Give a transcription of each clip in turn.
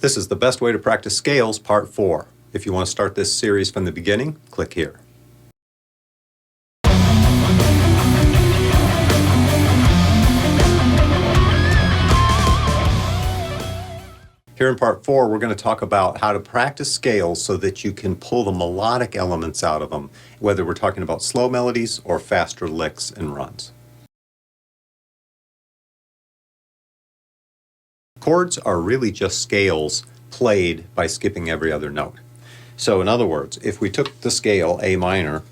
This is the best way to practice scales, part 4. If you want to start this series from the beginning, click here. Here in part 4, we're going to talk about how to practice scales so that you can pull the melodic elements out of them, whether we're talking about slow melodies or faster licks and runs. Chords are really just scales played by skipping every other note. So in other words, if we took the scale A minor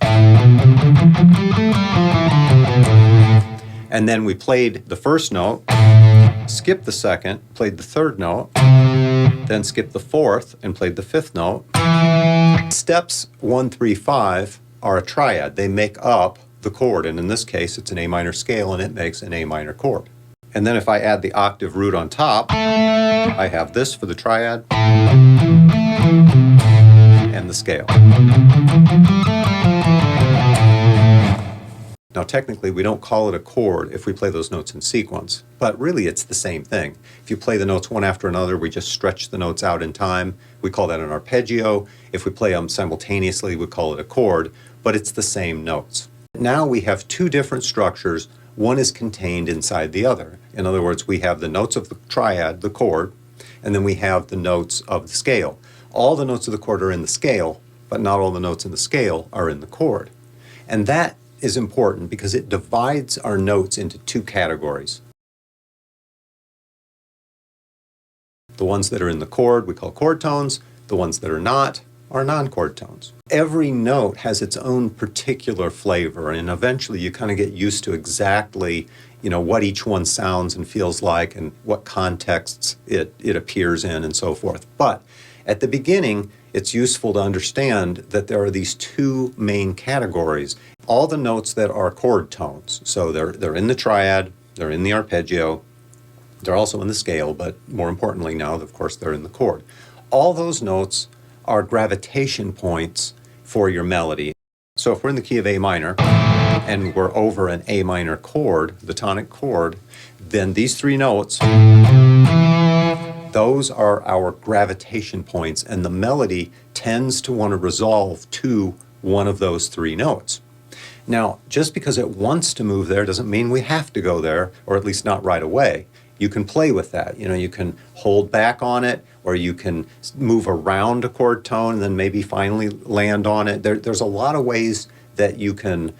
and then we played the first note, skipped the second, played the third note, then skipped the fourth and played the fifth note. Steps 1, 3, 5 are a triad. They make up the chord, and in this case it's an A minor scale and it makes an A minor chord. And then if I add the octave root on top, I have this for the triad and the scale. Now technically we don't call it a chord if we play those notes in sequence, but really it's the same thing. If you play the notes one after another, we just stretch the notes out in time. We call that an arpeggio. If we play them simultaneously, we call it a chord, but it's the same notes. Now we have two different structures. One is contained inside the other. In other words, we have the notes of the triad, the chord, and then we have the notes of the scale. All the notes of the chord are in the scale, but not all the notes in the scale are in the chord. And that is important because it divides our notes into two categories. The ones that are in the chord we call chord tones. The ones that are not are non-chord tones. Every note has its own particular flavor, and eventually you kind of get used to exactly, what each one sounds and feels like and what contexts it appears in and so forth. But at the beginning, it's useful to understand that there are these two main categories. All the notes that are chord tones, so they're in the triad, they're in the arpeggio, they're also in the scale, but more importantly now, of course, they're in the chord. All those notes are gravitation points for your melody. So if we're in the key of A minor and we're over an A minor chord, the tonic chord, then these three notes, those are our gravitation points, and the melody tends to want to resolve to one of those three notes. Now, just because it wants to move there doesn't mean we have to go there, or at least not right away. You can play with that. You can hold back on it, or you can move around a chord tone and then maybe finally land on it. There's a lot of ways that you can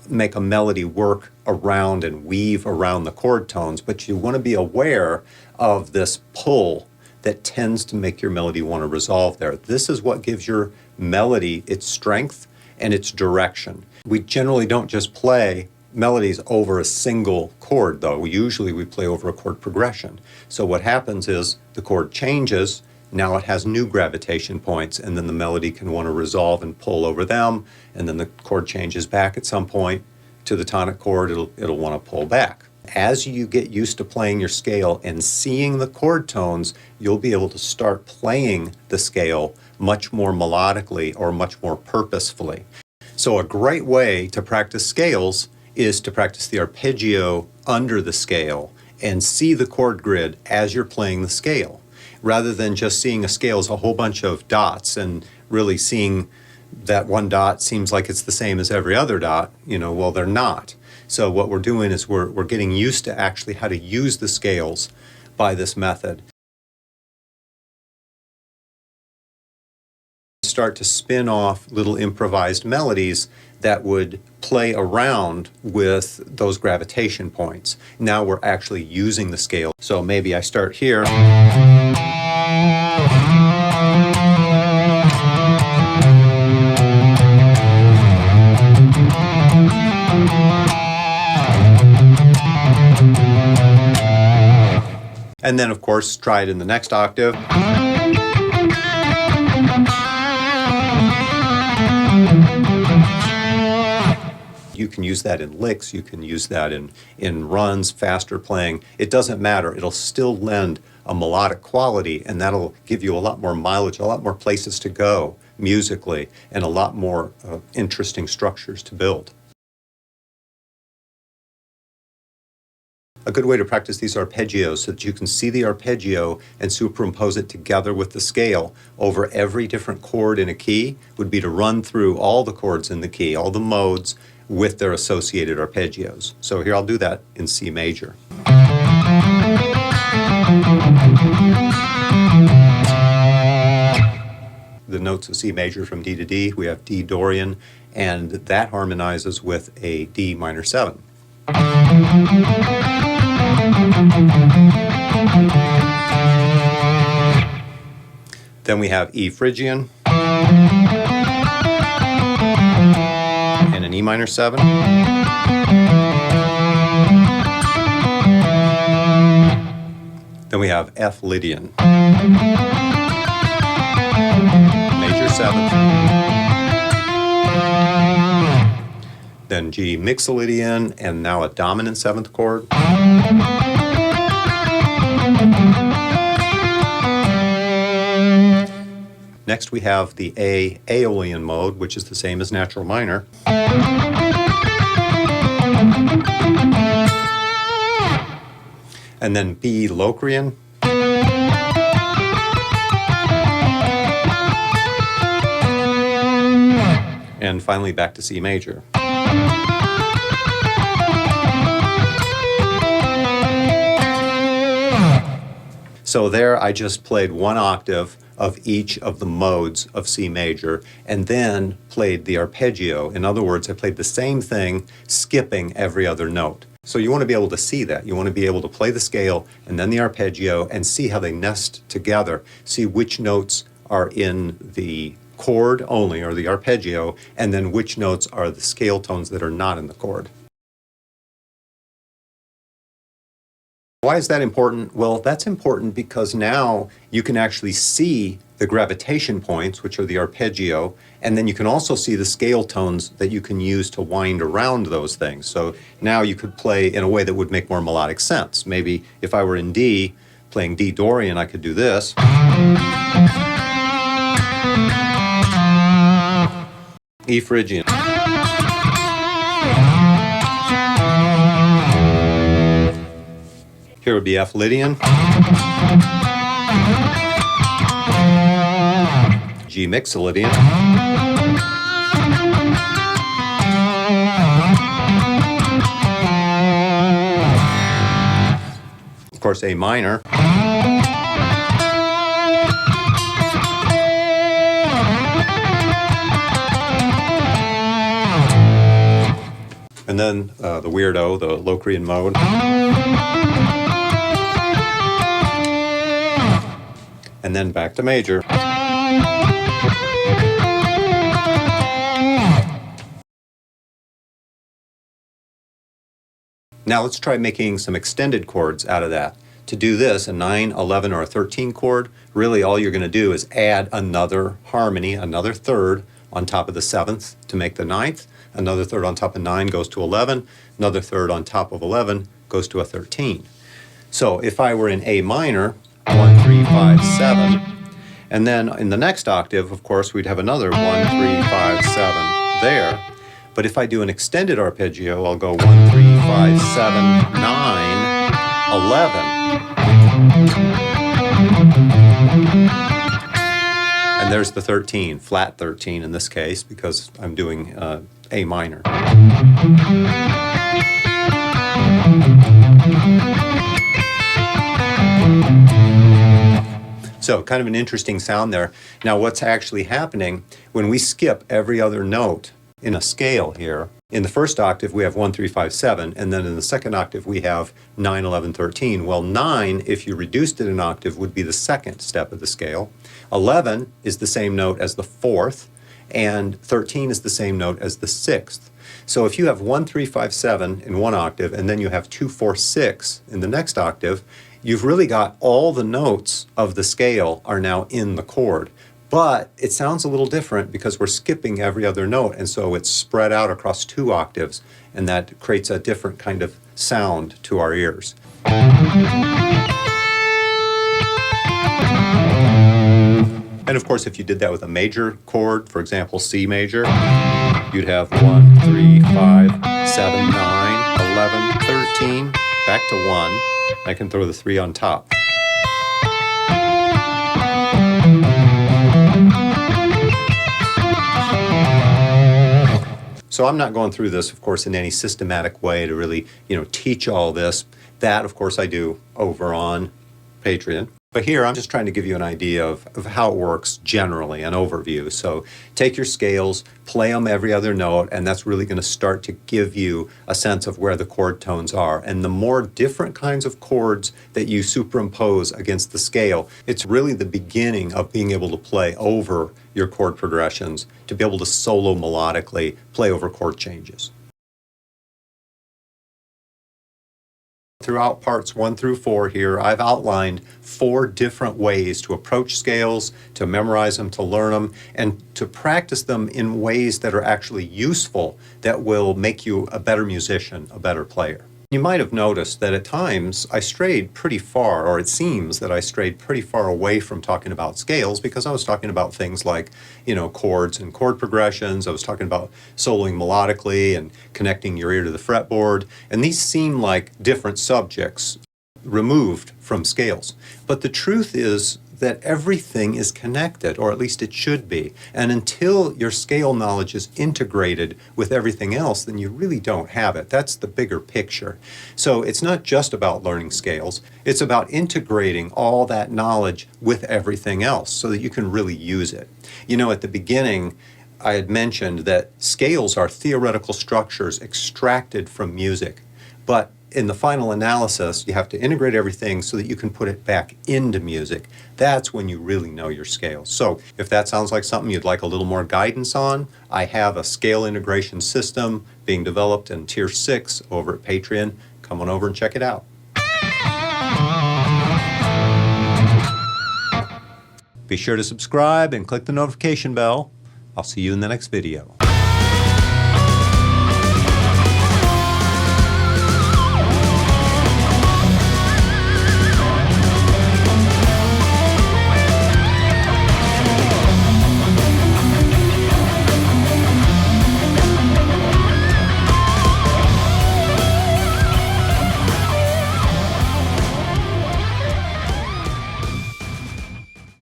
make a melody work around and weave around the chord tones, but you want to be aware of this pull that tends to make your melody want to resolve there. This is what gives your melody its strength and its direction. We generally don't just play melodies over a single chord, though. Usually we play over a chord progression. So what happens is the chord changes, now it has new gravitation points, and then the melody can want to resolve and pull over them, and then the chord changes back at some point to the tonic chord, it'll want to pull back. As you get used to playing your scale and seeing the chord tones, you'll be able to start playing the scale much more melodically or much more purposefully. So a great way to practice scales is to practice the arpeggio under the scale and see the chord grid as you're playing the scale, rather than just seeing a scale as a whole bunch of dots and really seeing that one dot seems like it's the same as every other dot. Well, they're not. So what we're doing is we're getting used to actually how to use the scales by this method. Start to spin off little improvised melodies that would play around with those gravitation points. Now we're actually using the scale. So maybe I start here. And then, of course, try it in the next octave. You can use that in licks, you can use that in runs, faster playing. It doesn't matter. It'll still lend a melodic quality, and that'll give you a lot more mileage, a lot more places to go musically, and a lot more interesting structures to build. A good way to practice these arpeggios so that you can see the arpeggio and superimpose it together with the scale over every different chord in a key would be to run through all the chords in the key, all the modes, with their associated arpeggios. So here I'll do that in C major. The notes of C major from D to D, we have D Dorian, and that harmonizes with a D minor 7. Then we have E Phrygian and an E minor 7. Then we have F Lydian, major 7th. Then G Mixolydian, and now a dominant 7th chord. Next we have the A Aeolian mode, which is the same as natural minor. And then B Locrian. And finally back to C major. So there I just played one octave of each of the modes of C major and then played the arpeggio. In other words, I played the same thing, skipping every other note. So you want to be able to see that. You want to be able to play the scale and then the arpeggio and see how they nest together, see which notes are in the chord only, or the arpeggio, and then which notes are the scale tones that are not in the chord. Why is that important? Well, that's important because now you can actually see the gravitation points, which are the arpeggio, and then you can also see the scale tones that you can use to wind around those things. So now you could play in a way that would make more melodic sense. Maybe if I were in D, playing D Dorian, I could do this. E Phrygian. Here would be F Lydian, G Mixolydian, of course A minor, and then the weirdo, the Locrian mode. And then back to major. Now let's try making some extended chords out of that. To do this, a 9, 11, or a 13 chord, really all you're going to do is add another harmony, another third on top of the 7th to make the 9th. Another third on top of 9 goes to 11. Another third on top of 11 goes to a 13. So if I were in A minor, 1, 3, 5, 7. And then in the next octave, of course, we'd have another 1, 3, 5, 7 there. But if I do an extended arpeggio, I'll go 1, 3, 5, 7, 9, 11. And there's the 13, flat 13 in this case, because I'm doing A minor. So kind of an interesting sound there. Now what's actually happening when we skip every other note in a scale here, in the first octave we have 1, 3, 5, 7, and then in the second octave we have 9, 11, 13. Well, 9, if you reduced it an octave, would be the second step of the scale. 11 is the same note as the 4th, and 13 is the same note as the 6th. So if you have 1, 3, 5, 7 in one octave, and then you have 2, 4, 6 in the next octave, you've really got all the notes of the scale are now in the chord. But it sounds a little different because we're skipping every other note, and so it's spread out across 2 octaves, and that creates a different kind of sound to our ears. And of course, if you did that with a major chord, for example, C major, you'd have 1, 3, 5, 7, 9, 11, 13, back to 1. I can throw the 3 on top. So I'm not going through this, of course, in any systematic way to really, teach all this. That, of course, I do over on Patreon. But here, I'm just trying to give you an idea of how it works generally, an overview. So take your scales, play them every other note, and that's really going to start to give you a sense of where the chord tones are. And the more different kinds of chords that you superimpose against the scale, it's really the beginning of being able to play over your chord progressions, to be able to solo melodically, play over chord changes. Throughout parts 1 through 4 here, I've outlined 4 different ways to approach scales, to memorize them, to learn them, and to practice them in ways that are actually useful, that will make you a better musician, a better player. You might have noticed that at times I strayed pretty far, or it seems that I strayed pretty far away from talking about scales, because I was talking about things like, chords and chord progressions. I was talking about soloing melodically and connecting your ear to the fretboard. And these seem like different subjects removed from scales. But the truth is that everything is connected, or at least it should be. And until your scale knowledge is integrated with everything else, then you really don't have it. That's the bigger picture. So it's not just about learning scales, it's about integrating all that knowledge with everything else so that you can really use it. At the beginning, I had mentioned that scales are theoretical structures extracted from music, but in the final analysis, you have to integrate everything so that you can put it back into music. That's when you really know your scales. So if that sounds like something you'd like a little more guidance on, I have a scale integration system being developed in Tier 6 over at Patreon. Come on over and check it out. Be sure to subscribe and click the notification bell. I'll see you in the next video.